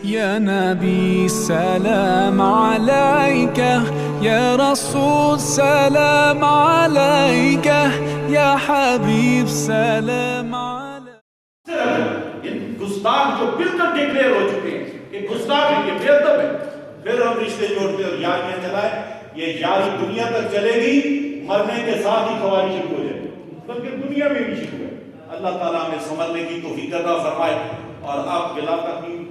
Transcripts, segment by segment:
يا نبي سلام عليك، يا رسول سلام عليك، يا حبيب سلام عليك. گستاخ جو بالکل ڈکلیئر ہو چکے ہیں کہ گستاخ ہے، یہ بے ادب ہے، پھر ہم رشتے جوڑتے اور یاریاں چلائیں. یہ یاری دنیا تک چلے گی، مرنے کے ساتھ ہی خواری شروع ہو جائے گی، بلکہ دنیا میں بھی شروع ہے. اللہ تعالیٰ ہمیں سمجھنے کی توفیق عطا فرمائے. اور آپ بلال تقیم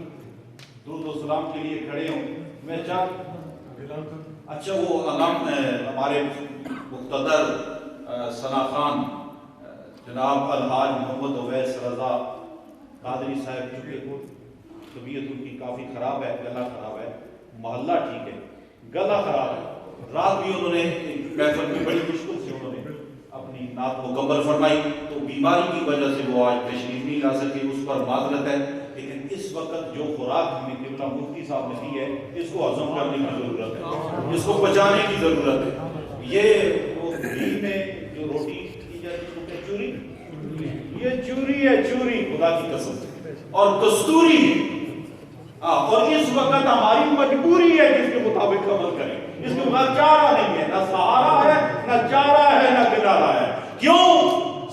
درود و سلام کے لیے کھڑے ہوں. میں اچھا وہ علام ہمارے مقتدر ثنا خان جناب الحاج محمد اویس رضا قادری صاحب، چونکہ طبیعت ان کی کافی خراب ہے، گلا خراب ہے، محلہ ٹھیک ہے، گلا خراب ہے. رات بھی انہوں نے محفل میں بڑی مشکل سے انہوں نے اپنی نعت مکمل فرمائی، تو بیماری کی وجہ سے وہ آج تشریف نہیں لا سکے، اس پر معذرت ہے. لیکن اس وقت جو خوراک ہمیں قبلہ مفتی صاحب نے دی ہے، اس کو ہضم کرنے کی ضرورت ہے، اس کو پچانے کی ضرورت ہے. یہ وہ دین میں جو روٹی کی جاتی ہے اس کو چوری، یہ چوری ہے، چوری خدا کی قسم، اور کستوری ہے. اور اس وقت ہماری مجبوری ہے کہ اس کے مطابق عمل کریں. اس کے بعد چارہ نہیں ہے، نہ سہارا ہے، نہ چارہ ہے، نہ کنارہ ہے. کیوں؟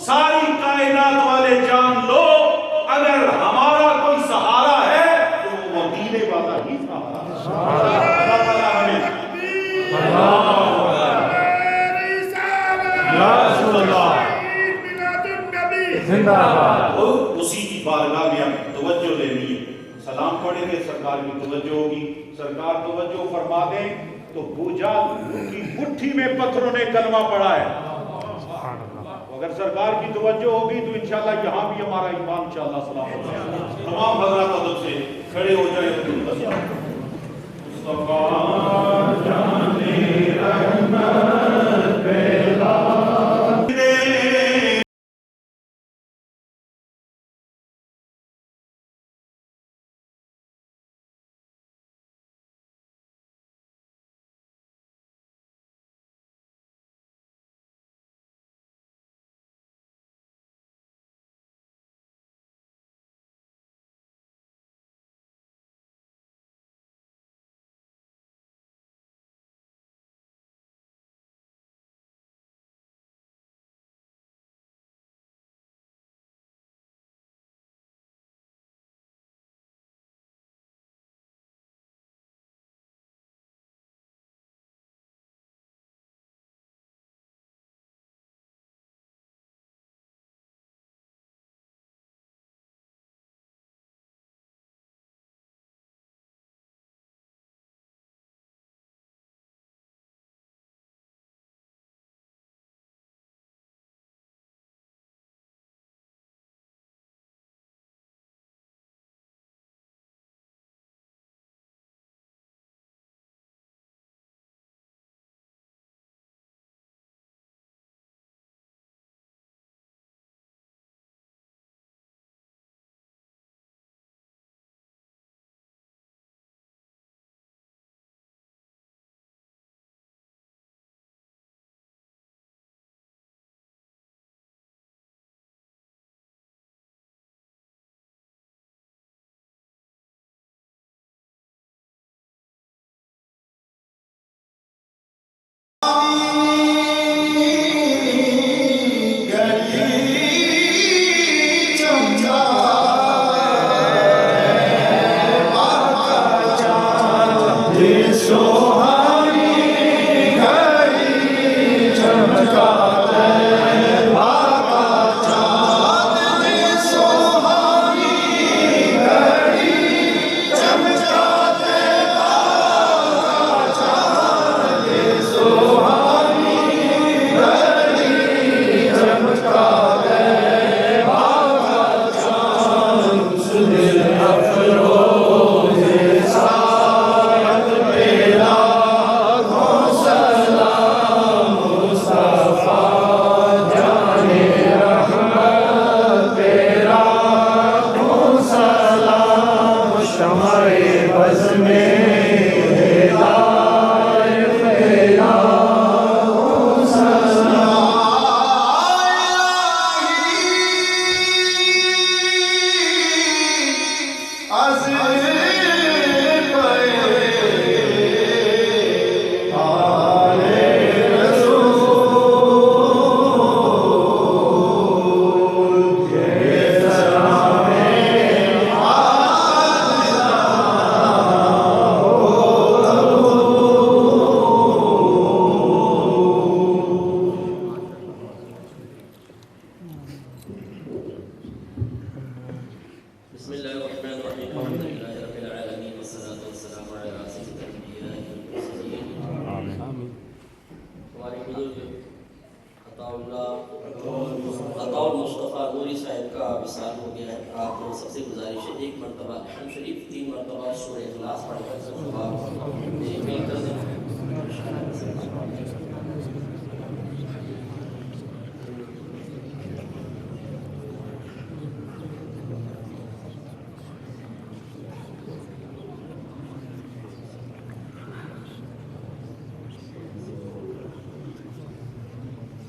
ساری کائنات والے جان لو، اگر ہمارا کوئی سہارا ہے تو وہ مدینے والا ہی سہارا ہے. اللہ تعالیٰ ہمیں اسی کی بارگاہ میں ہم توجہ لینی ہے. سلام پڑھیں گے، سرکار کی توجہ ہوگی. سرکار توجہ فرما دیں تو بوجھال ان کی مٹھی میں پتھروں نے کلمہ پڑھا ہے. اگر سرکار کی توجہ ہوگی تو انشاءاللہ یہاں بھی ہمارا ایمان انشاءاللہ سلام ہوگا. تمام حضرات ادب سے کھڑے ہو جائیں. مصطفیٰ جانے رحمت پیدا عزیز خاتم شریف 3 مرتبہ سورہ اخلاص پڑھ کر ثواب مل کر دیں.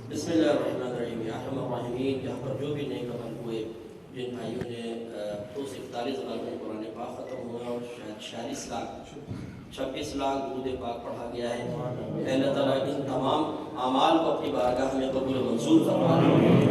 بسم اللہ الرحمن الرحیم. یا ارحم الراحمین. یہاں پر جو بھی نئے قبل ہوئے جن بھائیوں نے 241 غالب قرآن پاک ختم ہوا اور شاید 26 لاکھ درود پاک پڑھا گیا ہے. اللہ تعالیٰ ان تمام اعمال کو اپنی بارگاہ میں قبول و منظور فرما.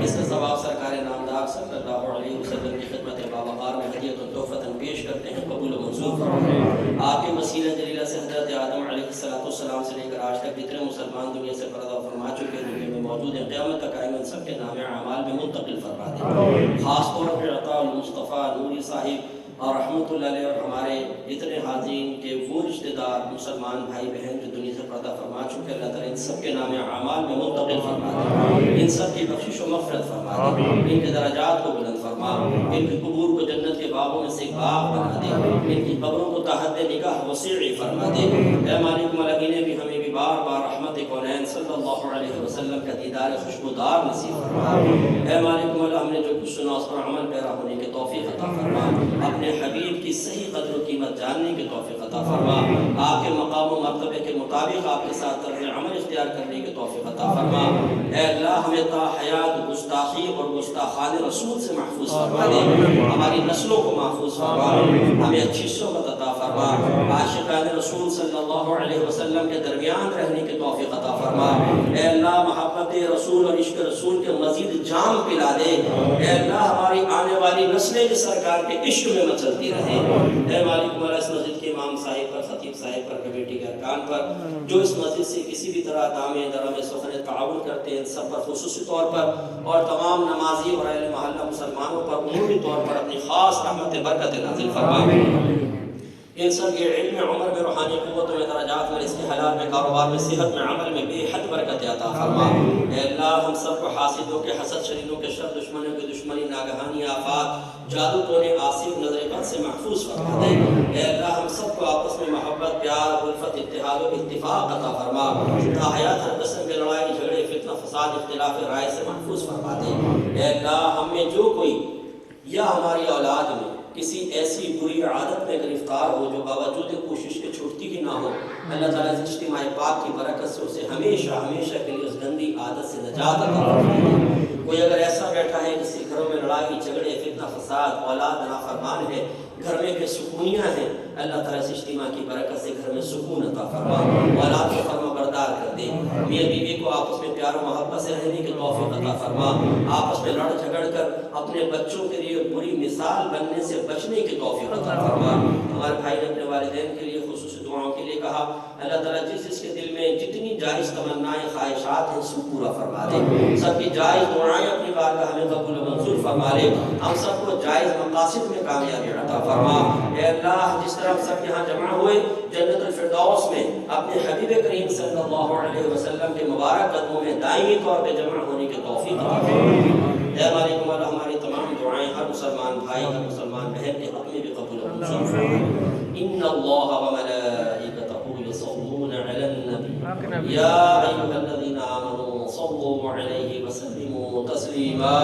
اس کا ثواب سرکار نامدار صلی اللہ علیہ وسلم کی خدمت باباغار میں ہدیت و تحفۃ پیش کرتے ہیں. قبول و منظور فرما. آپ کے وسیلہ جلیلہ سے حضرت آدم علیہ السلام سے لے کر آج تک جتنے مسلمان دنیا سے پردہ فرما چکے دنیا میں موجود ہیں قیامت تک قائم سب کے نام اعمال میں منتقل فرما دیں. خاص طور پر عطا المصطفیٰ نوری صاحب اور رحمۃ اللہ علیہ اور ہمارے اتنے حاضرین کے وہ رشتہ دار مسلمان بھائی بہن جو دنیا سے پردہ فرما چکے اللہ تعالیٰ ان سب کے نام اعمال میں منتقل فرما دے. ان سب کی بخشش و مغفرت فرما دے. ان کے درجات کو بلند فرما. ان کی قبور کو جنت کے باغوں میں سے ایک باغ بنا دے. ان کی قبروں کو تحت نگاہ وسیع فرما دے. اے مالک ملک نے بھی ہمیں بھی بار بار رحمت کونین صلی اللہ علیہ وسلم کا دیدار خوشبودار نصیب فرما. اے مالک ملک ہم نے جو کچھ سنا اس پر عمل پیرا ہونے کی توفیق عطا فرما. اپنے حبیب کی صحیح قدر و قیمت جاننے کی توفیق عطا فرما. آپ کے مقام و مرتبے کے مطابق آپ کے ساتھ طرز عمل اختیار کرنے کی توفیق عطا فرما. اے اللہ ہمیں تا حیات گستاخی اور گستاخان رسول سے محفوظ فرما دے. ہماری نسلوں کو محفوظ فرما. ہمیں اچھی صحبت عطا فرما. عاشقان رسول صلی اللہ علیہ وسلم کے درمیان رہنے کی توفیق عطا فرما. اے اللہ محبت رسول اور عشق رسول کے مزید جام پلا دے. اے اللہ ہماری آنے والی نسلیں بھی سرکار کے عشق میں مچلتی رہیں. اے مالک مولا اس مسجد کے امام صاحب پر خطیب صاحب پر کمیٹی کے ارکان پر جو اس مسجد سے کسی بھی طرح دامے درم سخن تعاون کرتے ہیں سب پر خصوصی طور پر اور تمام نمازی اور اہل محلہ مسلمانوں پر عمومی طور پر اپنی خاص رحمت برکت نازل فرما. ان سب کے علم عمر میں روحانی قوت میں درجات میں رزق حلال میں کاروبار میں صحت میں عمل میں بے حد برکت عطا فرما. اے اللہ ہم سب کو حاسدوں کے حسد شریروں کے شر دشمنوں کی دشمنی ناگہانی آفات جادو ٹونے آصف نظر بد سے محفوظ فرما دے. اے اللہ ہم سب کو آپس میں محبت پیار الفت اتحاد و اتفاق عطا فرما. تا حیات ہر قسم کے لڑائی جھگڑے فتنہ فساد اختلاف رائے سے محفوظ فرما دے. اے اللہ ہم میں جو کوئی یا ہماری اولاد میں کسی ایسی بری عادت میں گرفتار ہو جو باوجود کوشش کے چھوٹتی ہی نہ ہو اللہ تعالیٰ اس اجتماع پاک کی برکت سے اسے ہمیشہ ہمیشہ کے لیے اس گندی عادت سے نجات عطا فرمائے. کوئی اگر ایسا بیٹھا ہے کسی گھروں میں لڑائی جھگڑے فتنہ فساد اولاد نافرمان ہے گھر میں بے سکونیاں ہیں اللہ تعالیٰ اس اجتماع کی برکت سے گھر میں سکون عطا فرما. اولاد کو فرما بردار کر دے. میاں بیوی کو آپس میں پیار و محبت سے رہنے کی توفیق عطا فرما. آپس میں لڑ جھگڑ کر اپنے بچوں کے لیے بری مثال بننے سے بچنے کی توفیق عطا فرما. ہمارے بھائی نے اپنے والدین کے لیے خصوصی دعاؤں کے لیے کہا اللہ تعالیٰ جس کے دل میں جتنی جائز تمنائیں خواہشات ہیں سب پورا فرما دے. سب کی جائز دعائیں اپنی بارگاہ ہمیں قبول و منظور فرما لے. ہم سب کو جائز مقاصد میں کامیابی عطا فرما. اے اللہ جس طرح ہم سب یہاں جمع ہوئے جنت الفردوس میں اپنے حبیب کریم صلی اللہ علیہ وسلم کے مبارک قدموں میں دائمی طور پہ جمع ہونے کی توفیق عطا فرما. اے مالک مولا ہماری تمام دعائیں ہر مسلمان بھائی ہر مسلمان بہن کے حق میں بھی قبول و منظور فرما. ان اللہ وملائکتہ یصلون علی النبی یا ایھا الذین آمنوا صلوا علیہ وسلموا تسلیما.